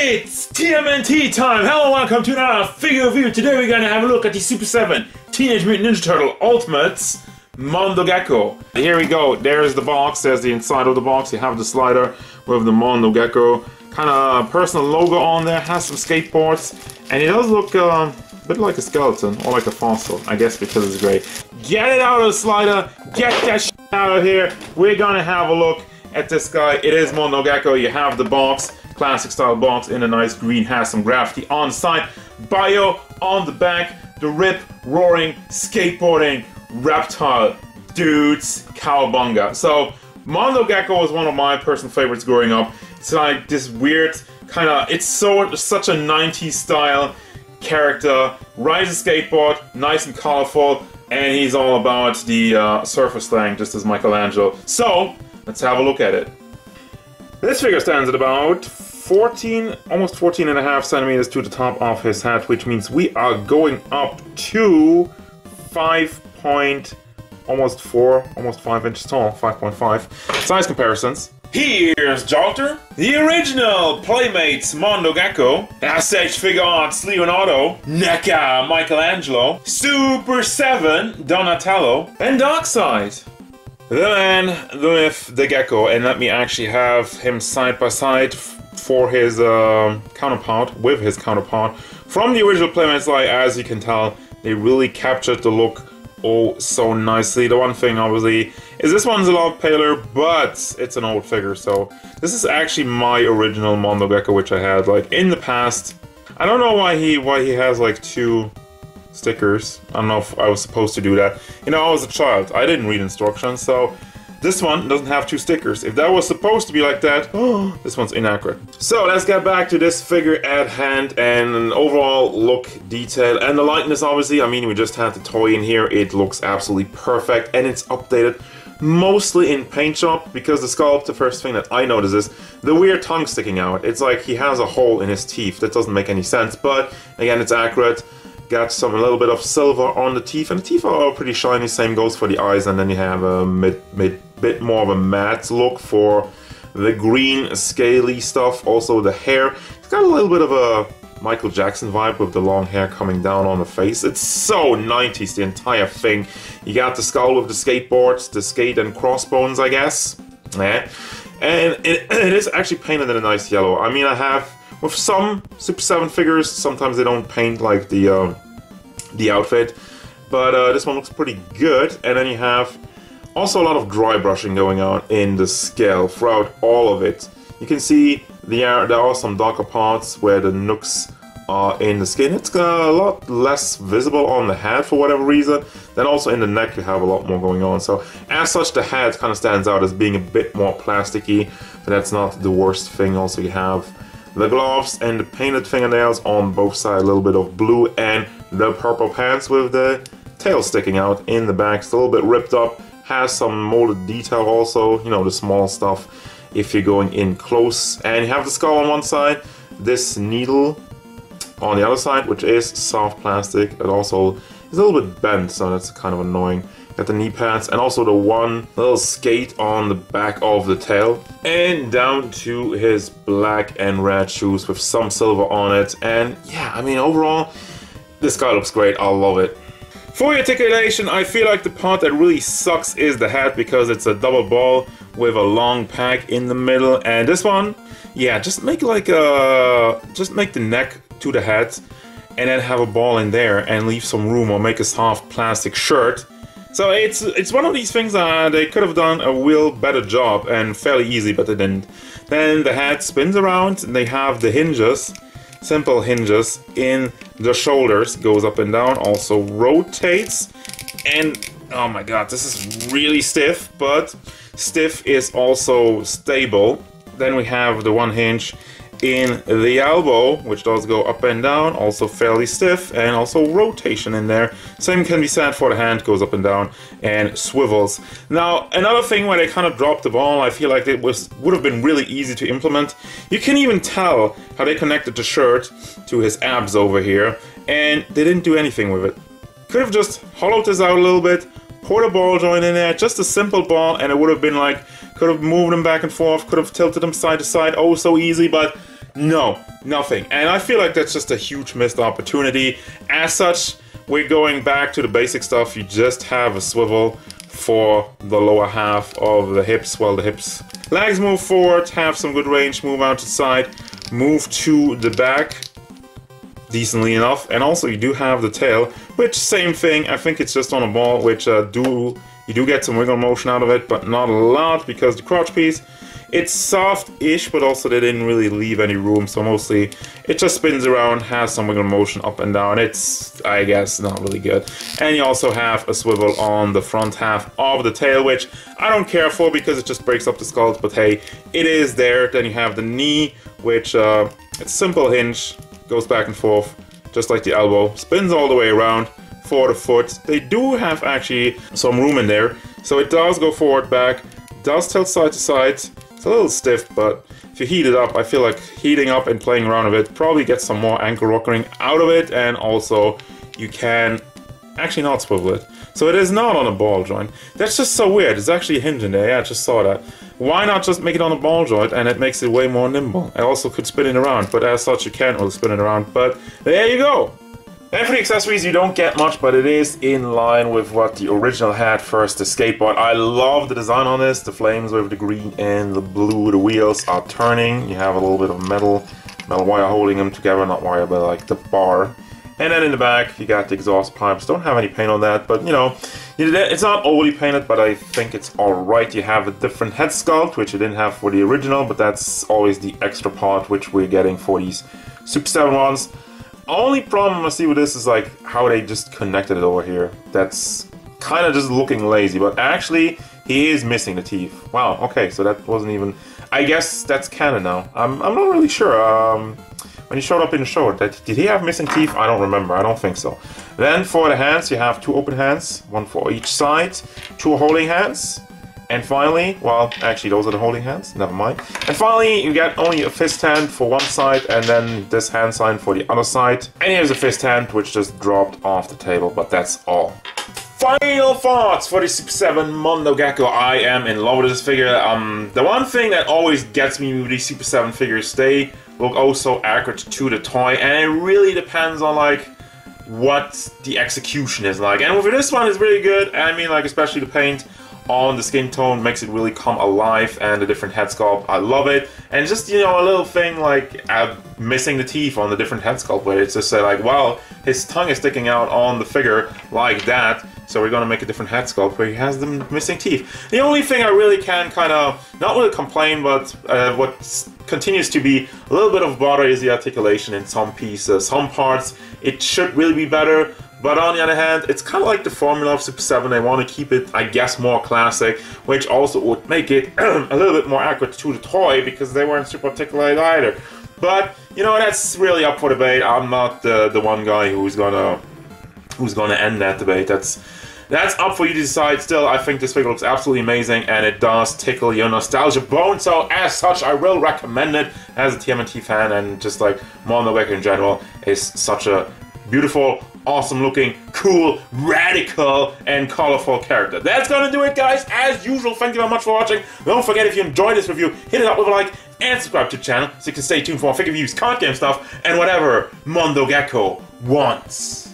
It's TMNT time! Hello, welcome to another figure review. Today we're gonna have a look at the Super7 Teenage Mutant Ninja Turtle Ultimates Mondo Gecko. Here we go, there's the box, there's the inside of the box. You have the slider with the Mondo Gecko. Kind of personal logo on there, has some skateboards. And it does look a bit like a skeleton, or like a fossil, I guess because it's gray. Get it out of the slider, get that shit out of here. We're gonna have a look at this guy. It is Mondo Gecko. You have the box, classic style box in a nice green, has some graffiti on the side, bio on the back, the rip roaring skateboarding reptile dudes cowabunga. So Mondo Gecko was one of my personal favorites growing up. It's like this weird kind of, it's such a 90s style character, rides a skateboard, nice and colorful, and he's all about the surfer slang, just as Michelangelo. So let's have a look at it. This figure stands at about 14, almost 14 and a half centimeters to the top of his head, which means we are going up to almost 5 inches tall, 5.5. Size comparisons. Here's Jolter, the original Playmates Mondo Gecko, SH Figure Arts Leonardo, NECA Michelangelo, Super7 Donatello, and Darkseid. The man with the gecko, and let me actually have him side by side for his counterpart, with his counterpart from the original Playmates line. As you can tell, they really captured the look oh so nicely. The one thing obviously is this one's a lot paler, but it's an old figure, so this is actually my original Mondo Gecko, which I had like in the past. I don't know why he has like two stickers. I don't know if I was supposed to do that. You know, I was a child. I didn't read instructions, so this one doesn't have two stickers. If that was supposed to be like that, this one's inaccurate. So let's get back to this figure at hand and an overall look, detail, and the likeness obviously. I mean, we just had the toy in here. It looks absolutely perfect, and it's updated mostly in paint shop, because the sculpt, the first thing that I notice is the weird tongue sticking out. It's like he has a hole in his teeth. That doesn't make any sense, but again, it's accurate. Got a little bit of silver on the teeth, and the teeth are pretty shiny. Same goes for the eyes, and then you have a bit more of a matte look for the green scaly stuff. Also the hair, it's got a little bit of a Michael Jackson vibe with the long hair coming down on the face. It's so 90s, the entire thing. You got the skull with the skateboards, the skate and crossbones, I guess. Yeah. And it is actually painted in a nice yellow. I mean, I have with some Super7 figures, sometimes they don't paint like the outfit, but this one looks pretty good. And then you have also a lot of dry brushing going on in the scale throughout all of it. You can see there are some darker parts where the nooks are in the skin. It's a lot less visible on the head for whatever reason. Then also in the neck you have a lot more going on. So as such, the head kind of stands out as being a bit more plasticky, but that's not the worst thing. Also you have the gloves and the painted fingernails on both sides, a little bit of blue, and the purple pants with the tail sticking out in the back. It's a little bit ripped up, has some molded detail also, you know, the small stuff if you're going in close. And you have the skull on one side, this needle on the other side, which is soft plastic. It also is a little bit bent, so that's kind of annoying. Got the knee pads, and also the one little skate on the back of the tail, and down to his black and red shoes with some silver on it. And yeah, I mean, overall this guy looks great. I love it. For the articulation, I feel like the part that really sucks is the head, because it's a double ball with a long pack in the middle. And this one, yeah, just make like just make the neck to the head and then have a ball in there and leave some room, or make a soft plastic shirt. So it's one of these things that they could have done a real better job, and fairly easy, but they didn't. Then the head spins around, and they have the hinges, simple hinges in the shoulders, goes up and down, also rotates, and oh my god, this is really stiff, but stiff is also stable. Then we have the one hinge in the elbow, which does go up and down, also fairly stiff, and also rotation in there. Same can be said for the hand, goes up and down and swivels. Now, another thing where they kind of dropped the ball, I feel like it would have been really easy to implement. You can even tell how they connected the shirt to his abs over here, and they didn't do anything with it. Could have just hollowed this out a little bit, poured a ball joint in there, just a simple ball, and it would have been like, could have moved them back and forth, could have tilted them side to side, oh so easy, but No, nothing. And I feel like that's just a huge missed opportunity. As such, we're going back to the basic stuff. You just have a swivel for the lower half of the hips. Well, the hips. Legs move forward, have some good range, move out to the side, move to the back decently enough. And also you do have the tail, which same thing. I think it's just on a ball, which you do get some wiggle motion out of it, but not a lot because the crotch piece, it's soft-ish, but also they didn't really leave any room, so mostly it just spins around, has some wiggle motion up and down. It's, I guess, not really good. And you also have a swivel on the front half of the tail, which I don't care for because it just breaks up the skulls, but hey, it is there. Then you have the knee, which it's simple hinge, goes back and forth, just like the elbow, spins all the way around for the foot. They do have actually some room in there, so it does go forward, back, does tilt side to side. It's a little stiff, but if you heat it up, I feel like heating up and playing around with it probably gets some more ankle rockering out of it, and also you can actually not swivel it. So it is not on a ball joint. That's just so weird. There's actually a hinge in there. Yeah, I just saw that. Why not just make it on a ball joint, and it makes it way more nimble. I also could spin it around, but as such you can't really spin it around. But there you go. And for the accessories, you don't get much, but it is in line with what the original had first, the skateboard. I love the design on this, the flames with the green and the blue. The wheels are turning. You have a little bit of metal wire holding them together, not wire, but like the bar. And then in the back, you got the exhaust pipes. Don't have any paint on that, but you know, it's not overly painted, but I think it's alright. You have a different head sculpt, which you didn't have for the original, but that's always the extra part which we're getting for these Super 7 ones. Only problem I see with this is like how they just connected it over here. That's kind of just looking lazy, but actually he is missing the teeth. Wow, okay, so that wasn't even... I guess that's canon now. I'm not really sure. When he showed up in the show, did he have missing teeth? I don't remember, I don't think so. Then for the hands, you have two open hands, one for each side, two holding hands. And finally, well, actually those are the holding hands, never mind. And finally, you get only a fist hand for one side, and then this hand sign for the other side. And here's a fist hand, which just dropped off the table, but that's all. Final thoughts for the Super 7 Mondo Gecko. I am in love with this figure. The one thing that always gets me with these Super 7 figures, they look oh so accurate to the toy, and it really depends on like what the execution is like. And with this one, it's really good. I mean, like especially the paint on the skin tone makes it really come alive, and the different head sculpt, I love it. And just, you know, a little thing like missing the teeth on the different head sculpt, where it's just like, well, his tongue is sticking out on the figure like that, so we're gonna make a different head sculpt where he has them missing teeth. The only thing I really can kind of, not really complain, but what continues to be a little bit of bother is the articulation in some pieces. Some parts, it should really be better. But on the other hand, it's kind of like the formula of Super 7. They want to keep it, I guess, more classic, which also would make it a little bit more accurate to the toy, because they weren't super articulated either. But you know, that's really up for debate. I'm not the one guy who's gonna end that debate. That's up for you to decide. Still, I think this figure looks absolutely amazing, and it does tickle your nostalgia bone. So as such, I will recommend it as a TMNT fan, and just like Mondo Gecko in general is such a beautiful, awesome looking, cool, radical, and colorful character. That's gonna do it, guys. As usual, thank you very much for watching. Don't forget, if you enjoyed this review, hit it up with a like and subscribe to the channel so you can stay tuned for more figure reviews, card game stuff, and whatever Mondo Gecko wants.